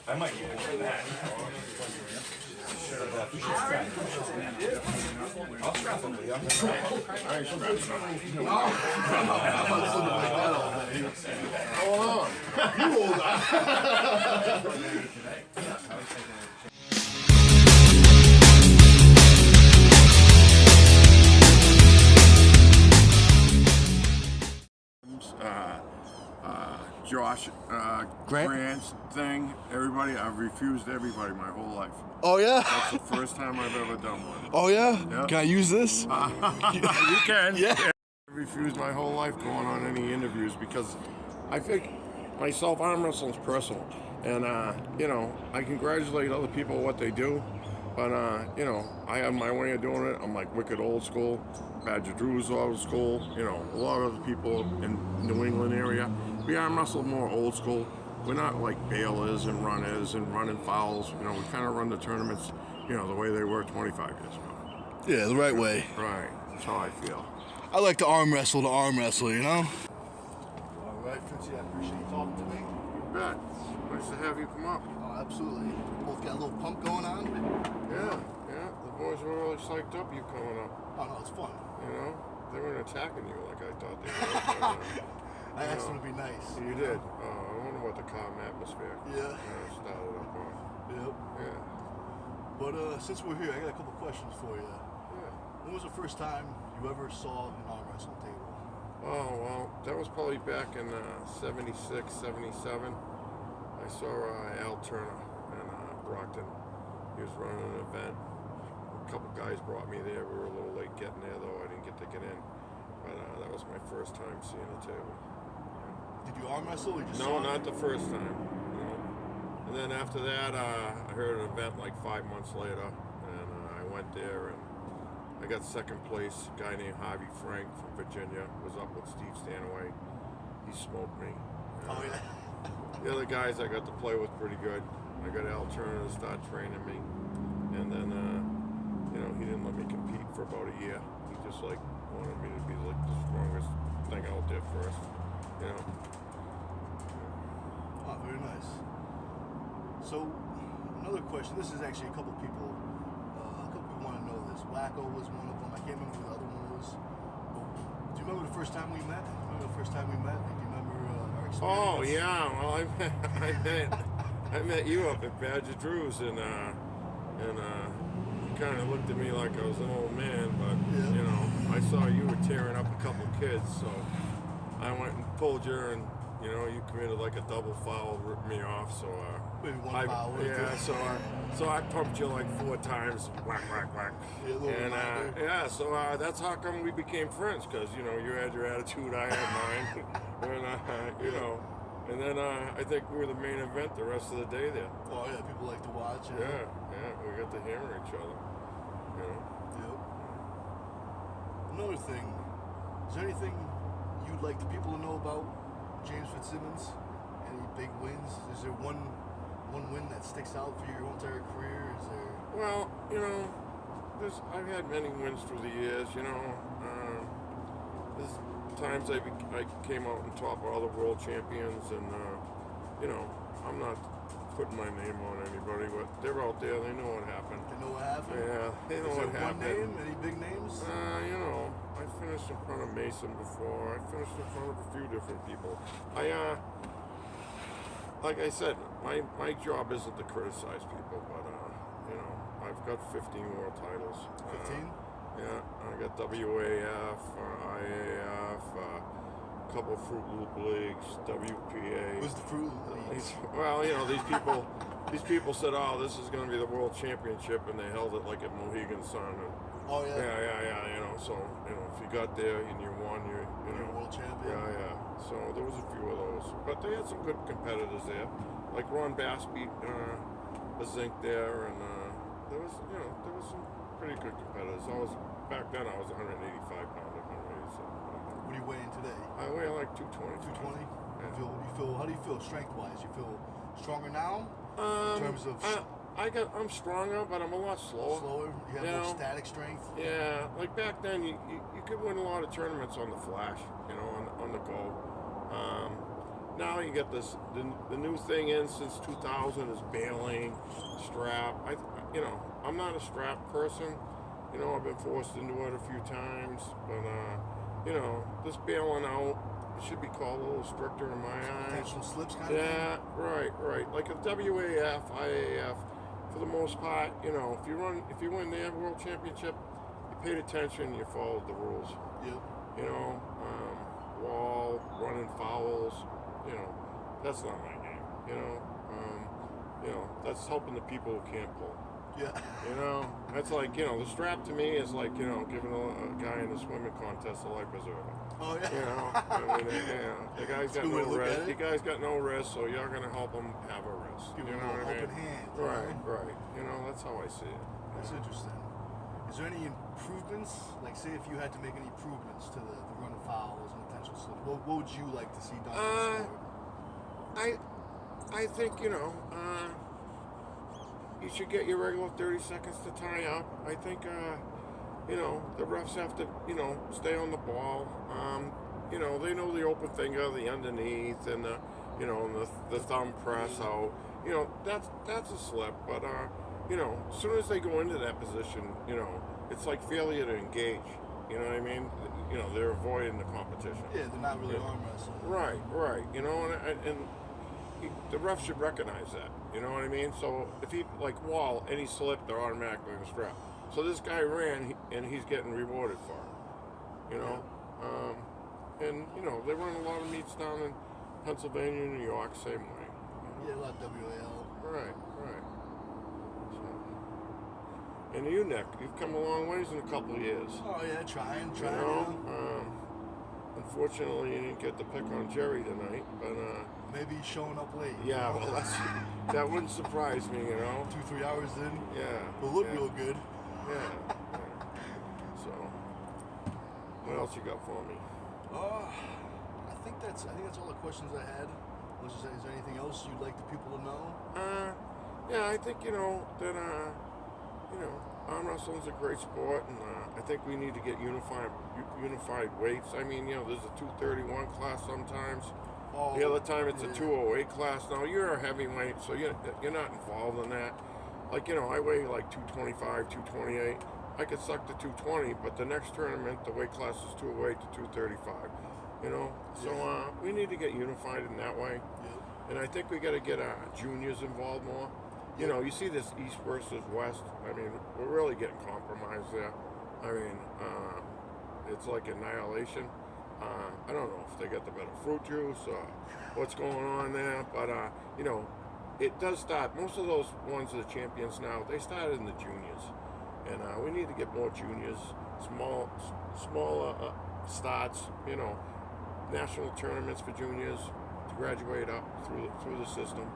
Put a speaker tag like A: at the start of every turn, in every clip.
A: I might get more than that. I'll strap them to you. I ain't strapping
B: Hold on. You hold on. Josh Grant's thing. Everybody, I've refused everybody my whole life.
C: Oh yeah?
B: That's the first time I've ever done one.
C: Oh yeah?
B: Yep.
C: Can I use this?
B: You can.
C: Yeah.
B: I've refused my whole life going on any interviews because I think myself, arm wrestling's personal. And, you know, I congratulate other people on what they do. But, you know, I have my way of doing it. I'm like wicked old school. Badger Drew's old school. You know, a lot of other people in New England area. We arm wrestle more old school. We're not like bailers and runners and running fouls. You know, we kind of run the tournaments, you know, the way they were 25 years ago.
C: Yeah, the right way.
B: Right. That's how I feel.
C: I like to arm wrestle, you know?
D: All right, Fitzy, I appreciate you talking to me.
B: You bet. Nice to have you come up.
D: Oh, absolutely. Both got a little pump going on.
B: Yeah. The boys were really psyched up you coming up.
D: Oh, no, it's fun.
B: You know, they weren't attacking you like I thought they were.
D: I asked them to be nice.
B: You did. I wonder what the calm atmosphere started up on.
D: Yep.
B: Yeah.
D: But since we're here, I got a couple questions for you.
B: Yeah.
D: When was the first time you ever saw an arm wrestling table?
B: Oh, well, that was probably back in 76, 77. I saw Al Turner in Brockton. He was running an event. A couple guys brought me there. We were a little late getting there, though. I didn't get to get in. But that was my first time seeing a table.
D: Did you arm wrestle or just
B: No, not the first time. No. And then after that, I heard an event like 5 months later, and I went there and I got second place. A guy named Harvey Frank from Virginia was up with Steve Stanaway. He smoked me.
D: Oh, yeah.
B: The other guys I got to play with pretty good. I got Al Turner to start training me, and then you know, he didn't let me compete for about a year. He just like wanted me to be like the strongest thing out there first, you know.
D: Oh, very nice. So, another question. This is actually a couple people want to know this. Wacko was one of them. I can't remember who the other one was. But do you remember the first time we met? Do you remember our experience?
B: Oh yeah, well I met you up at Badger Drew's, and you kind of looked at me like I was an old man, but you know, I saw you were tearing up a couple kids, so I went and pulled you, and you know, you committed like a double foul, ripped me off, so
D: maybe one foul.
B: Yeah, so I pumped you like 4 times, whack, whack, whack.
D: Yeah,
B: and so that's how come we became friends, because you know, you had your attitude, I had mine, and you know, and then I think we were the main event the rest of the day there.
D: Oh yeah, people like to watch.
B: Yeah, we got to hammer each other, you know.
D: Yep. Another thing, is there anything you'd like the people to know about James Fitzsimmons? Any big wins? Is there one win that sticks out for your entire career? Is there?
B: Well, you know, I've had many wins through the years. You know, there's times I came out on top of other world champions, and you know, I'm not putting my name on anybody, but they're out there. They know what happened.
D: They know what happened.
B: Yeah, they know what happened.
D: One name? Any big names?
B: You know, I finished in front of Mason before. I finished in front of a few different people. Like I said, my job isn't to criticize people, but you know, I've got 15 world titles.
D: 15?
B: Yeah, I got WAF, IAF, a couple of Fruit Loop leagues, WPA.
D: What's the Fruit Leagues?
B: Well, you know, these people said, "Oh, this is going to be the World Championship," and they held it like at Mohegan Sun. And,
D: oh yeah.
B: Yeah. You know, so you know, if you got there and you won, you
D: You're
B: know,
D: world champion.
B: Yeah. So there was a few of those, but they had some good competitors there. Like Ron Bass beat a Zink there, and there was some pretty good competitors. Back then I was 185 pounds.
D: What are you weighing today?
B: I weigh like 220.
D: 220?
B: Yeah.
D: You feel, how do you feel strength-wise? You feel stronger now? In terms of...
B: I'm stronger, but I'm a lot slower.
D: Slower? You have more static strength?
B: Yeah, like back then, you could win a lot of tournaments on the flash, you know, on the go. now you get this. The new thing in since 2000 is bailing, strap. I'm not a strap person. I've been forced into it a few times, but this bailing out should be called a little stricter in my eyes.
D: Potential slips kind of thing?
B: Yeah, right. Like a WAF, IAF, for the most part, if you win the World Championship, you paid attention, you followed the rules.
D: Yep.
B: Wall, running fouls, that's not my game. That's helping the people who can't pull.
D: Yeah.
B: That's like, the strap to me is like, giving a guy in a swimming contest a life preserver.
D: Oh, yeah.
B: The guy's got no wrist. The guy's got no wrist, so you're going to help him have a wrist.
D: Give him
B: know
D: a
B: what I mean?
D: helping hand.
B: Right. That's how I see it.
D: That's interesting. Is there any improvements? Like, say if you had to make any improvements to the run of fouls and potential slips, what would you like to see done to the sport?
B: I think, you should get your regular 30 seconds to tie up. I think, the refs have to, stay on the ball. They know the open finger, the underneath, and the thumb press out. That's a slip. But, as soon as they go into that position, it's like failure to engage. You know what I mean? They're avoiding the competition.
D: Yeah, they're not really arm wrestling.
B: Right. And the ref should recognize that. You know what I mean? So if he, like Wall, and he slipped, they're automatically in the strap. So this guy ran, and he's getting rewarded for it. And they run a lot of meets down in Pennsylvania, New York, same way.
D: Yeah, a lot of WAL.
B: Right. So, and you, Nick, you've come a long ways in a couple of years.
D: Oh yeah, trying.
B: Unfortunately, you didn't get to pick on Jerry tonight, but
D: maybe he's showing up late.
B: yeah, well, that wouldn't surprise me,
D: 2-3 hours in.
B: Yeah.
D: He'll look real good.
B: Yeah. So, what else you got for me?
D: I think that's all the questions I had. Is there anything else you'd like the people to know?
B: Yeah, I think that arm wrestling's a great sport, and I think we need to get unified weights. I mean, there's a 231 class sometimes. The other time it's a 208 class. Now you're a heavyweight, so you're not involved in that. Like I weigh like 225, 228. I could suck to 220, but the next tournament the weight class is 208 to 235. So we need to get unified in that way.
D: Yeah.
B: And I think we got to get juniors involved more. You see this East versus West. I mean, we're really getting compromised there. I mean, it's like annihilation. I don't know if they get the better fruit juice or what's going on there, but it does start. Most of those ones that are champions now, they started in the juniors, and we need to get more juniors, smaller starts. National tournaments for juniors to graduate up through the system.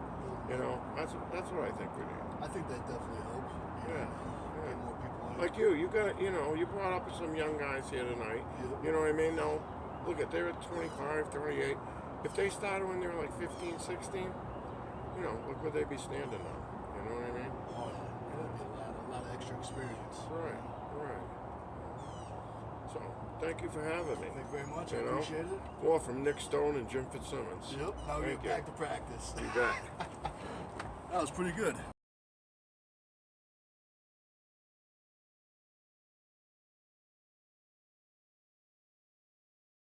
B: That's what I think we need.
D: I think that definitely helps.
B: Yeah.
D: Get more people in.
B: Like you got, you brought up some young guys here tonight.
D: Yeah.
B: You know what I mean? Now, look they're at 25, 38. If they started when they were like 15, 16, look where they'd be standing now. You know what I mean?
D: Oh yeah. That'd be a lot of extra experience.
B: Right. So, thank you for having me.
D: Thank you very much. I appreciate it.
B: More from Nick Stone and Jim Fitzsimmons.
D: Yep. Now we
B: Thank
D: get
B: you.
D: back to practice.
B: You bet.
D: That was pretty good.